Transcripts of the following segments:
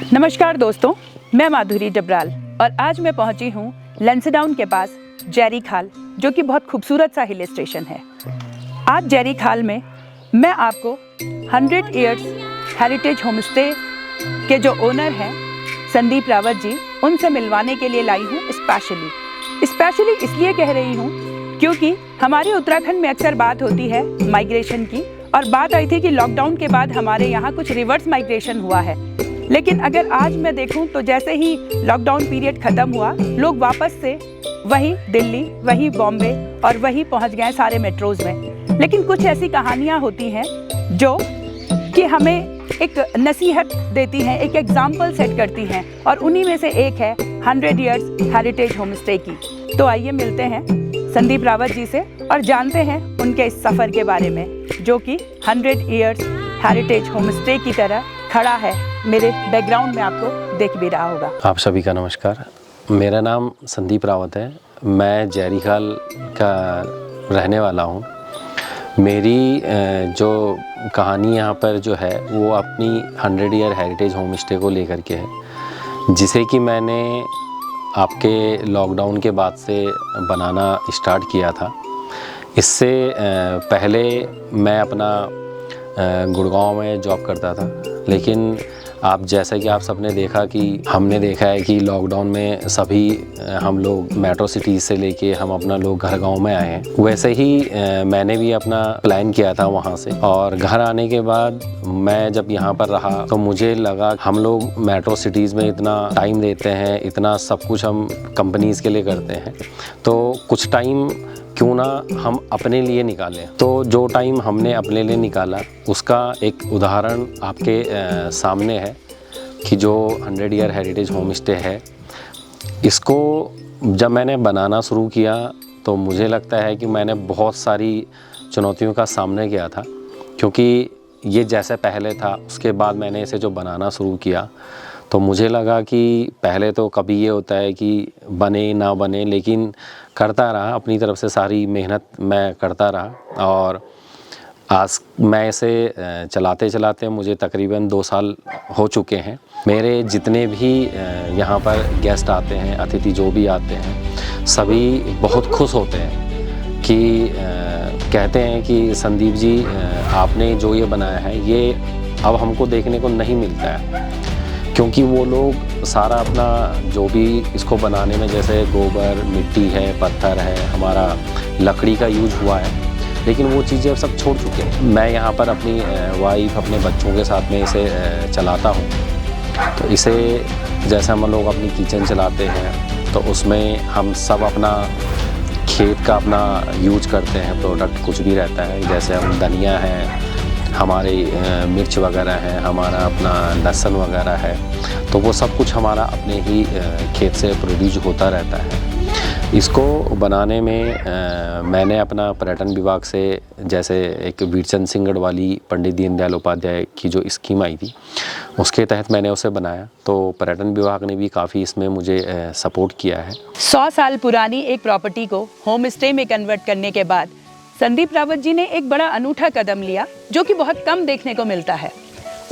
नमस्कार दोस्तों, मैं माधुरी डबराल और आज मैं पहुंची हूं लैंसडाउन के पास जेरी खाल, जो कि बहुत खूबसूरत सा हिल स्टेशन है। आज जेरी खाल में मैं आपको 100 इयर्स हेरिटेज होम स्टे के जो ओनर हैं संदीप रावत जी, उनसे मिलवाने के लिए लाई हूँ। स्पेशली इसलिए कह रही हूँ क्योंकि हमारे उत्तराखंड में अक्सर बात होती है माइग्रेशन की, और बात आई थी कि लॉकडाउन के बाद हमारे यहाँ कुछ रिवर्स माइग्रेशन हुआ है। लेकिन अगर आज मैं देखूं तो जैसे ही लॉकडाउन पीरियड ख़त्म हुआ, लोग वापस से वही दिल्ली, वही बॉम्बे और वही पहुंच गए सारे मेट्रोज़ में। लेकिन कुछ ऐसी कहानियां होती हैं जो कि हमें एक नसीहत देती हैं, एक एग्जाम्पल सेट करती हैं, और उन्हीं में से एक है 100 इयर्स हेरिटेज होम स्टे की। तो आइए मिलते हैं संदीप रावत जी से और जानते हैं उनके इस सफ़र के बारे में, जो कि 100 इयर्स हेरिटेज होम स्टे की तरह खड़ा है। मेरे बैकग्राउंड में आपको देख भी रहा होगा। आप सभी का नमस्कार। मेरा नाम संदीप रावत है। मैं जेरी खाल का रहने वाला हूँ। मेरी जो कहानी यहाँ पर जो है वो अपनी 100 ईयर हेरिटेज होम स्टे को लेकर के है, जिसे कि मैंने आपके लॉकडाउन के बाद से बनाना स्टार्ट किया था। इससे पहले मैं अपना गुड़गांव में जॉब करता था, लेकिन आप जैसा कि आप सबने देखा कि हमने देखा है कि लॉकडाउन में सभी हम लोग मेट्रो सिटीज़ से लेके हम अपना लोग घर गांव में आए हैं। वैसे ही मैंने भी अपना प्लान किया था वहां से, और घर आने के बाद मैं जब यहाँ पर रहा तो मुझे लगा हम लोग मेट्रो सिटीज़ में इतना टाइम देते हैं, इतना सब कुछ हम कंपनीज़ के लिए करते हैं, तो कुछ टाइम क्यों ना हम अपने लिए निकालें। तो जो टाइम हमने अपने लिए निकाला उसका एक उदाहरण आपके सामने है कि जो 100 ईयर हेरिटेज होम स्टे है, इसको जब मैंने बनाना शुरू किया तो मुझे लगता है कि मैंने बहुत सारी चुनौतियों का सामना किया था, क्योंकि ये जैसे पहले था उसके बाद मैंने इसे जो बनाना शुरू किया तो मुझे लगा कि पहले तो कभी ये होता है कि बने ना बने, लेकिन करता रहा, अपनी तरफ से सारी मेहनत मैं करता रहा, और आज मैं इसे चलाते चलाते मुझे तकरीबन 2 साल हो चुके हैं। मेरे जितने भी यहाँ पर गेस्ट आते हैं, अतिथि जो भी आते हैं, सभी बहुत खुश होते हैं कि कहते हैं कि संदीप जी आपने जो ये बनाया है ये अब हमको देखने को नहीं मिलता है, क्योंकि वो लोग सारा अपना जो भी इसको बनाने में, जैसे गोबर, मिट्टी है, पत्थर है, हमारा लकड़ी का यूज हुआ है, लेकिन वो चीज़ें अब सब छोड़ चुके हैं। मैं यहाँ पर अपनी वाइफ, अपने बच्चों के साथ में इसे चलाता हूँ। तो इसे जैसे हम लोग अपनी किचन चलाते हैं तो उसमें हम सब अपना खेत का अपना यूज करते हैं, प्रोडक्ट कुछ भी रहता है, जैसे हम धनिया है, हमारे मिर्च वगैरह है, हमारा अपना लहसुन वगैरह है, तो वो सब कुछ हमारा अपने ही खेत से प्रोड्यूस होता रहता है। इसको बनाने में मैंने अपना पर्यटन विभाग से, जैसे एक वीरचंद सिंह गढ़वाली पंडित दीनदयाल उपाध्याय की जो स्कीम आई थी उसके तहत मैंने उसे बनाया, तो पर्यटन विभाग ने भी काफ़ी इसमें मुझे सपोर्ट किया है। 100 साल पुरानी एक प्रॉपर्टी को होम स्टे में कन्वर्ट करने के बाद संदीप रावत जी ने एक बड़ा अनूठा कदम लिया, जो कि बहुत कम देखने को मिलता है।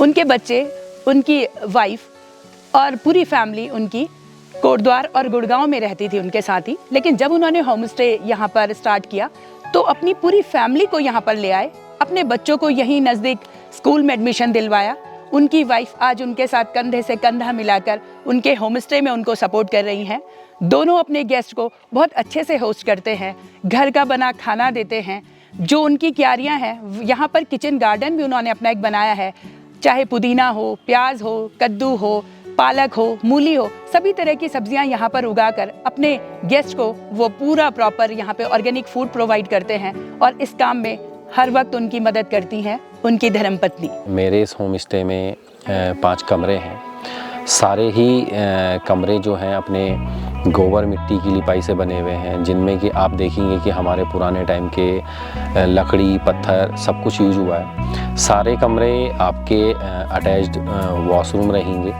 उनके बच्चे, उनकी वाइफ और पूरी फैमिली उनकी कोटद्वार और गुड़गांव में रहती थी उनके साथ ही, लेकिन जब उन्होंने होम स्टे यहाँ पर स्टार्ट किया तो अपनी पूरी फैमिली को यहाँ पर ले आए, अपने बच्चों को यहीं नज़दीक स्कूल में एडमिशन दिलवाया। उनकी वाइफ आज उनके साथ कंधे से कंधा मिलाकर उनके होम स्टे में उनको सपोर्ट कर रही हैं। दोनों अपने गेस्ट को बहुत अच्छे से होस्ट करते हैं, घर का बना खाना देते हैं। जो उनकी क्यारियां हैं, यहाँ पर किचन गार्डन भी उन्होंने अपना एक बनाया है, चाहे पुदीना हो, प्याज हो, कद्दू हो, पालक हो, मूली हो, सभी तरह की सब्जियां यहाँ पर उगाकर अपने गेस्ट को वो पूरा प्रॉपर यहाँ पे ऑर्गेनिक फूड प्रोवाइड करते हैं, और इस काम में हर वक्त उनकी मदद करती हैं उनकी धर्मपत्नी। मेरे इस होम स्टे में 5 कमरे हैं। सारे ही कमरे जो हैं अपने गोबर मिट्टी की लिपाई से बने हुए हैं, जिनमें कि आप देखेंगे कि हमारे पुराने टाइम के लकड़ी, पत्थर सब कुछ यूज हुआ है। सारे कमरे आपके अटैच्ड वॉशरूम रहेंगे।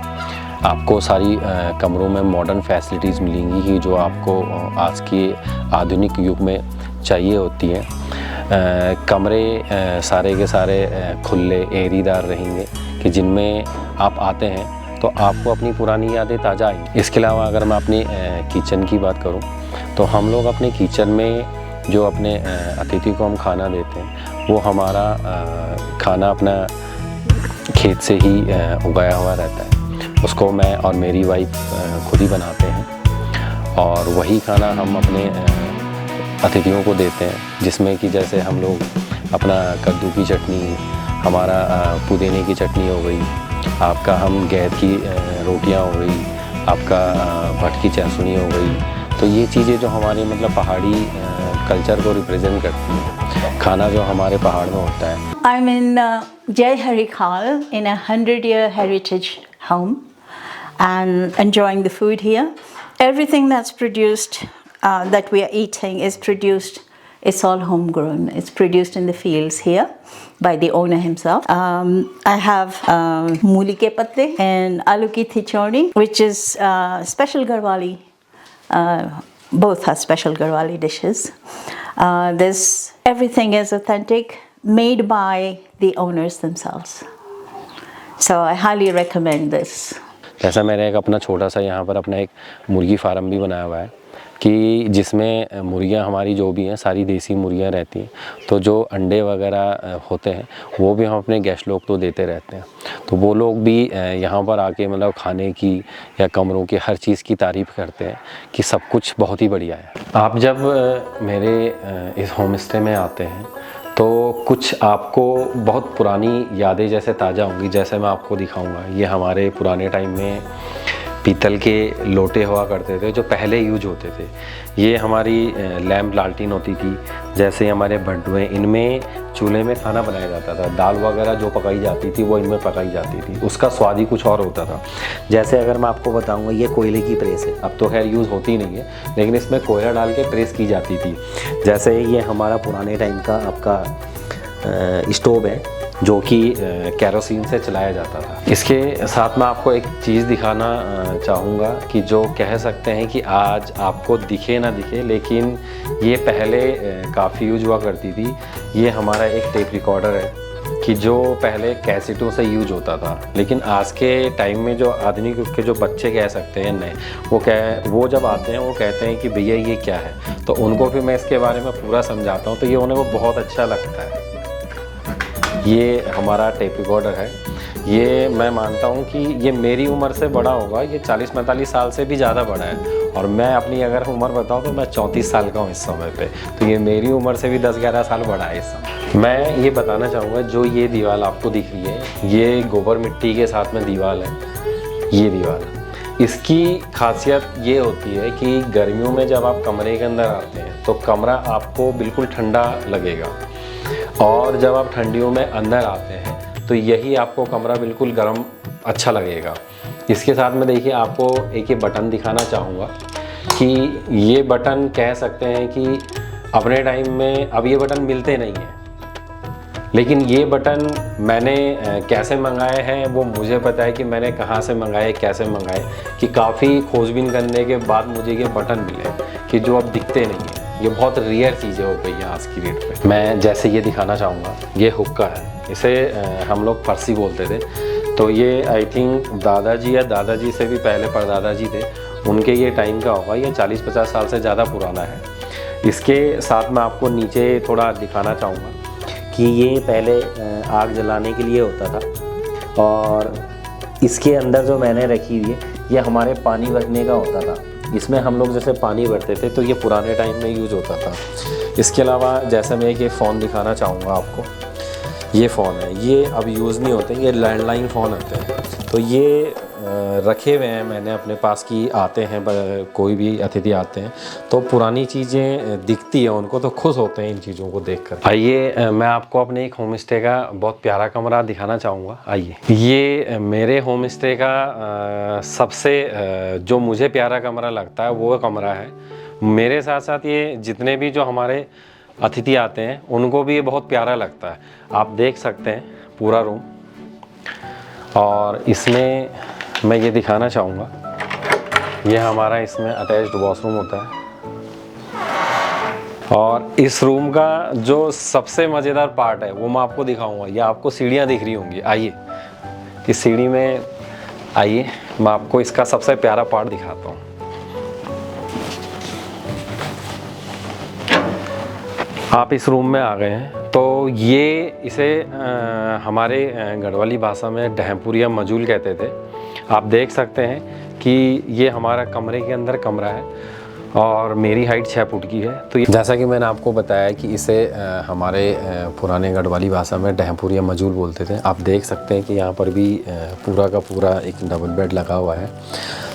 आपको सारी कमरों में मॉडर्न फैसिलिटीज़ मिलेंगी कि जो आपको आज के आधुनिक युग में चाहिए होती हैं। कमरे सारे के सारे खुले एरीदार रहेंगे कि जिनमें आप आते हैं तो आपको अपनी पुरानी यादें ताज़ा आएंगी। इसके अलावा अगर मैं अपनी किचन की बात करूं तो हम लोग अपने किचन में जो अपने अतिथि को हम खाना देते हैं वो हमारा खाना अपना खेत से ही उगाया हुआ रहता है। उसको मैं और मेरी वाइफ खुद ही बनाते हैं और वही खाना हम अपने अतिथियों को देते हैं, जिसमें कि जैसे हम लोग अपना कद्दू की चटनी, हमारा पुदीने की चटनी हो गई, आपका हम गैद की रोटियां हो गई, आपका भट की चहसुनी हो गई। तो ये चीज़ें जो हमारे मतलब पहाड़ी कल्चर को रिप्रेजेंट करती हैं, खाना जो हमारे पहाड़ में होता है। I'm in Jai Hari Khal in a 100-year heritage home and enjoying the food here. Everything that's produced, that we are eating is produced, it's all homegrown. It's produced in the fields here by the owner himself. I have mooli ke patte and aloo ki thichori, which is special Garhwali. Both are special Garhwali dishes. Everything is authentic, made by the owners themselves. So I highly recommend this. ऐसा मेरा एक अपना छोटा सा यहाँ पर अपना एक मुर्गी फार्म भी बनाया हुआ है कि जिसमें मुर्गियाँ हमारी जो भी हैं सारी देसी मुर्गियाँ रहती हैं। तो जो अंडे वगैरह होते हैं वो भी हम अपने गेस्ट लोग को देते रहते हैं। तो वो लोग भी यहाँ पर आके मतलब खाने की या कमरों की हर चीज़ की तारीफ़ करते हैं कि सब कुछ बहुत ही बढ़िया है। आप जब मेरे इस होम स्टे में आते हैं तो कुछ आपको बहुत पुरानी यादें जैसे ताज़ा होंगी। जैसे मैं आपको दिखाऊंगा, ये हमारे पुराने टाइम में पीतल के लोटे हुआ करते थे जो पहले यूज होते थे। ये हमारी लैम्प लालटीन होती थी, जैसे हमारे भट्टुए, इनमें चूल्हे में खाना बनाया जाता था। दाल वगैरह जो पकाई जाती थी वो इनमें पकाई जाती थी, उसका स्वाद ही कुछ और होता था। जैसे अगर मैं आपको बताऊंगा, ये कोयले की प्रेस है, अब तो खैर यूज़ होती नहीं है, लेकिन इसमें कोयला डाल के प्रेस की जाती थी। जैसे ये हमारा पुराने टाइम का आपका स्टोव है जो कि केरोसिन से चलाया जाता था। इसके साथ मैं आपको एक चीज़ दिखाना चाहूँगा कि जो कह सकते हैं कि आज आपको दिखे ना दिखे, लेकिन ये पहले काफ़ी यूज हुआ करती थी। ये हमारा एक टेप रिकॉर्डर है कि जो पहले कैसेटों से यूज होता था, लेकिन आज के टाइम में जो आदमी के जो बच्चे कह सकते हैं नए, वो जब आते हैं वो कहते हैं कि भैया ये क्या है, तो उनको फिर मैं इसके बारे में पूरा समझाता हूँ तो ये उन्हें वो बहुत अच्छा लगता है। ये हमारा टेप रिकॉर्डर है। ये मैं मानता हूँ कि ये मेरी उम्र से बड़ा होगा, ये 40-45 साल से भी ज़्यादा बड़ा है। और मैं अपनी अगर उम्र बताऊँ तो मैं 34 साल का हूँ इस समय पे, तो ये मेरी उम्र से भी 10-11 साल बड़ा है इस समय। मैं ये बताना चाहूँगा, जो ये दीवार आपको दिख रही है, ये गोबर मिट्टी के साथ में दीवार है। ये दीवार, इसकी खासियत ये होती है कि गर्मियों में जब आप कमरे के अंदर आते हैं तो कमरा आपको बिल्कुल ठंडा लगेगा, और जब आप ठंडियों में अंदर आते हैं तो यही आपको कमरा बिल्कुल गर्म अच्छा लगेगा। इसके साथ में देखिए आपको एक ये बटन दिखाना चाहूँगा कि ये बटन कह सकते हैं कि अपने टाइम में अब ये बटन मिलते नहीं हैं, लेकिन ये बटन मैंने कैसे मंगाए हैं वो मुझे पता है कि मैंने कहाँ से मंगाए, कैसे मंगाए, कि काफ़ी खोजबीन करने के बाद मुझे ये बटन मिले कि जो अब दिखते नहीं हैं। ये बहुत रेयर चीज़ें हो गई हैं आज की डेट पे। मैं जैसे ये दिखाना चाहूँगा, ये हुक्का है, इसे हम लोग फरसी बोलते थे। तो ये आई थिंक दादाजी या दादाजी से भी पहले परदादाजी थे, उनके ये टाइम का होगा। ये 40-50 साल से ज़्यादा पुराना है। इसके साथ मैं आपको नीचे थोड़ा दिखाना चाहूँगा कि ये पहले आग जलाने के लिए होता था, और इसके अंदर जो मैंने रखी हुई है ये हमारे पानी भरने का होता था। इसमें हम लोग जैसे पानी भरते थे, तो ये पुराने टाइम में यूज होता था। इसके अलावा जैसे मैं एक ये फ़ोन दिखाना चाहूँगा आपको, ये फ़ोन है, ये अब यूज़ नहीं होते, ये लैंडलाइन फ़ोन आते हैं। तो ये रखे हुए हैं मैंने अपने पास, की आते हैं कोई भी अतिथि आते हैं तो पुरानी चीज़ें दिखती है उनको, तो खुश होते हैं इन चीज़ों को देखकर। आइए मैं आपको अपने एक होम स्टे का बहुत प्यारा कमरा दिखाना चाहूँगा। आइए, ये मेरे होम स्टे का सबसे जो मुझे प्यारा कमरा लगता है वो कमरा है। मेरे साथ साथ ये जितने भी जो हमारे अतिथि आते हैं उनको भी ये बहुत प्यारा लगता है। आप देख सकते हैं पूरा रूम, और इसमें मैं ये दिखाना चाहूँगा, ये हमारा इसमें अटैच्ड वॉशरूम होता है। और इस रूम का जो सबसे मज़ेदार पार्ट है वो मैं आपको दिखाऊंगा। ये आपको सीढ़ियाँ दिख रही होंगी, आइए। इस सीढ़ी में आइए मैं आपको इसका सबसे प्यारा पार्ट दिखाता हूँ। आप इस रूम में आ गए हैं, तो ये इसे हमारे गढ़वाली भाषा में डहमपुरिया मजूल कहते थे। आप देख सकते हैं कि ये हमारा कमरे के अंदर कमरा है और मेरी हाइट 6 फुट की है। तो जैसा कि मैंने आपको बताया कि इसे हमारे पुराने गढ़वाली भाषा में डहमपुरिया मजूल बोलते थे। आप देख सकते हैं कि यहाँ पर भी पूरा का पूरा एक डबल बेड लगा हुआ है।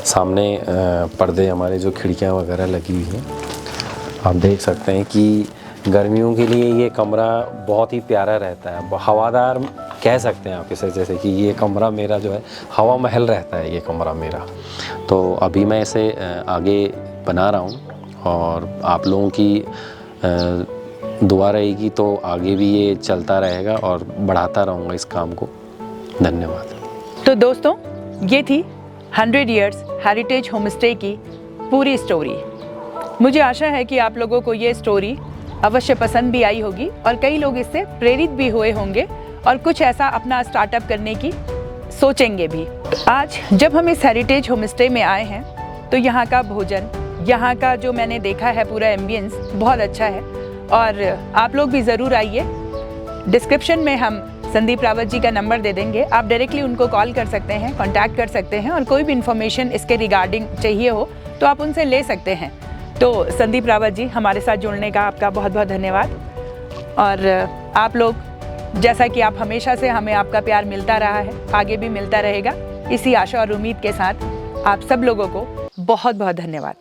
सामने पर्दे हमारे जो खिड़कियाँ वगैरह लगी हुई हैं। आप देख सकते हैं कि गर्मियों के लिए ये कमरा बहुत ही प्यारा रहता है, हवादार कह सकते हैं आप इसे। जैसे कि ये कमरा मेरा जो है हवा महल रहता है ये कमरा मेरा। तो अभी मैं इसे आगे बना रहा हूँ और आप लोगों की दुआ रहेगी तो आगे भी ये चलता रहेगा और बढ़ाता रहूँगा इस काम को। धन्यवाद। तो दोस्तों, ये थी 100 इयर्स हेरिटेज होमस्टे की पूरी स्टोरी। मुझे आशा है कि आप लोगों को ये स्टोरी अवश्य पसंद भी आई होगी और कई लोग इससे प्रेरित भी हुए होंगे और कुछ ऐसा अपना स्टार्टअप करने की सोचेंगे भी। आज जब हम इस हेरिटेज होमस्टे में आए हैं तो यहाँ का भोजन, यहाँ का जो मैंने देखा है पूरा एम्बियंस बहुत अच्छा है और आप लोग भी ज़रूर आइए। डिस्क्रिप्शन में हम संदीप रावत जी का नंबर दे देंगे, आप डायरेक्टली उनको कॉल कर सकते हैं, कॉन्टैक्ट कर सकते हैं और कोई भी इन्फॉर्मेशन इसके रिगार्डिंग चाहिए हो तो आप उनसे ले सकते हैं। तो संदीप रावत जी, हमारे साथ जुड़ने का आपका बहुत बहुत धन्यवाद। और आप लोग, जैसा कि आप हमेशा से हमें आपका प्यार मिलता रहा है, आगे भी मिलता रहेगा, इसी आशा और उम्मीद के साथ आप सब लोगों को बहुत बहुत धन्यवाद।